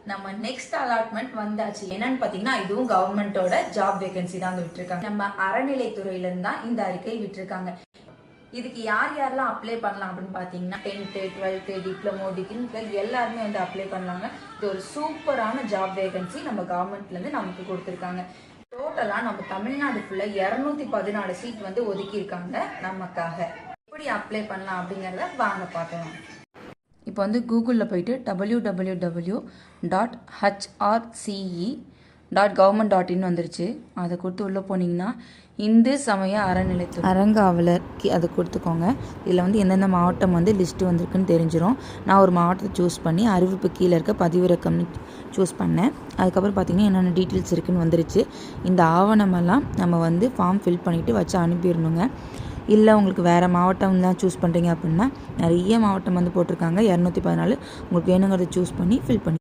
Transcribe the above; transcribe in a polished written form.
நம்ம next allotment வந்தாச்சு. என்னன்னு பாத்தீங்கன்னா இதுவும் கவர்மெண்டோட ஜாப் வேகன்சி தான் விட்டுருக்காங்க. நம்ம அறநிலைத்துறையில இருந்து தான் இந்த அறிக்கை விட்டுருக்காங்க. இதுக்கு யார் யாரெல்லாம் அப்ளை பண்ணலாம் அப்படின்னு பாத்தீங்கன்னா 10th 12th டிப்ளமோ டிகிரி எல்லாருமே வந்து அப்ளை பண்ணலாங்க. இது ஒரு சூப்பரான ஜாப் வேகன்சி நம்ம கவர்மெண்ட்ல இருந்து நமக்கு கொடுத்துருக்காங்க. டோட்டலா நம்ம தமிழ்நாடு ஃபுல்லா 214 சீட் வந்து ஒதுக்கி இருக்காங்க நமக்காக. எப்படி அப்ளை பண்ணலாம் அப்படிங்கறத வாங்க பார்க்கலாம். இப்போ வந்து கூகுளில் போயிட்டு www.hrce.government.in வந்துருச்சு. அதை கொடுத்து உள்ளே போனீங்கன்னா இந்து சமய அறநிலைத்துறை அறங்காவலர் அதை கொடுத்துக்கோங்க. இதில் வந்து எந்தெந்த மாவட்டம் வந்து லிஸ்ட்டு வந்திருக்குன்னு தெரிஞ்சிடும். நான் ஒரு மாவட்டத்தை சூஸ் பண்ணி அறிவிப்பு கீழே இருக்க பதிவிறக்கம்னு சூஸ் பண்ணேன். அதுக்கப்புறம் பார்த்திங்கன்னா என்னென்ன டீட்டெயில்ஸ் இருக்குதுன்னு வந்துருச்சு. இந்த ஆவணமெல்லாம் நம்ம வந்து ஃபார்ம் ஃபில் பண்ணிவிட்டு வச்சு அனுப்பிடணுங்க. இல்லை உங்களுக்கு வேறு மாவட்டம் தான் சூஸ் பண்ணுறீங்க அப்படின்னா நிறைய மாவட்டம் வந்து போட்டிருக்காங்க. 214 உங்களுக்கு வேணுங்கிறத சூஸ் பண்ணி ஃபில் பண்ணி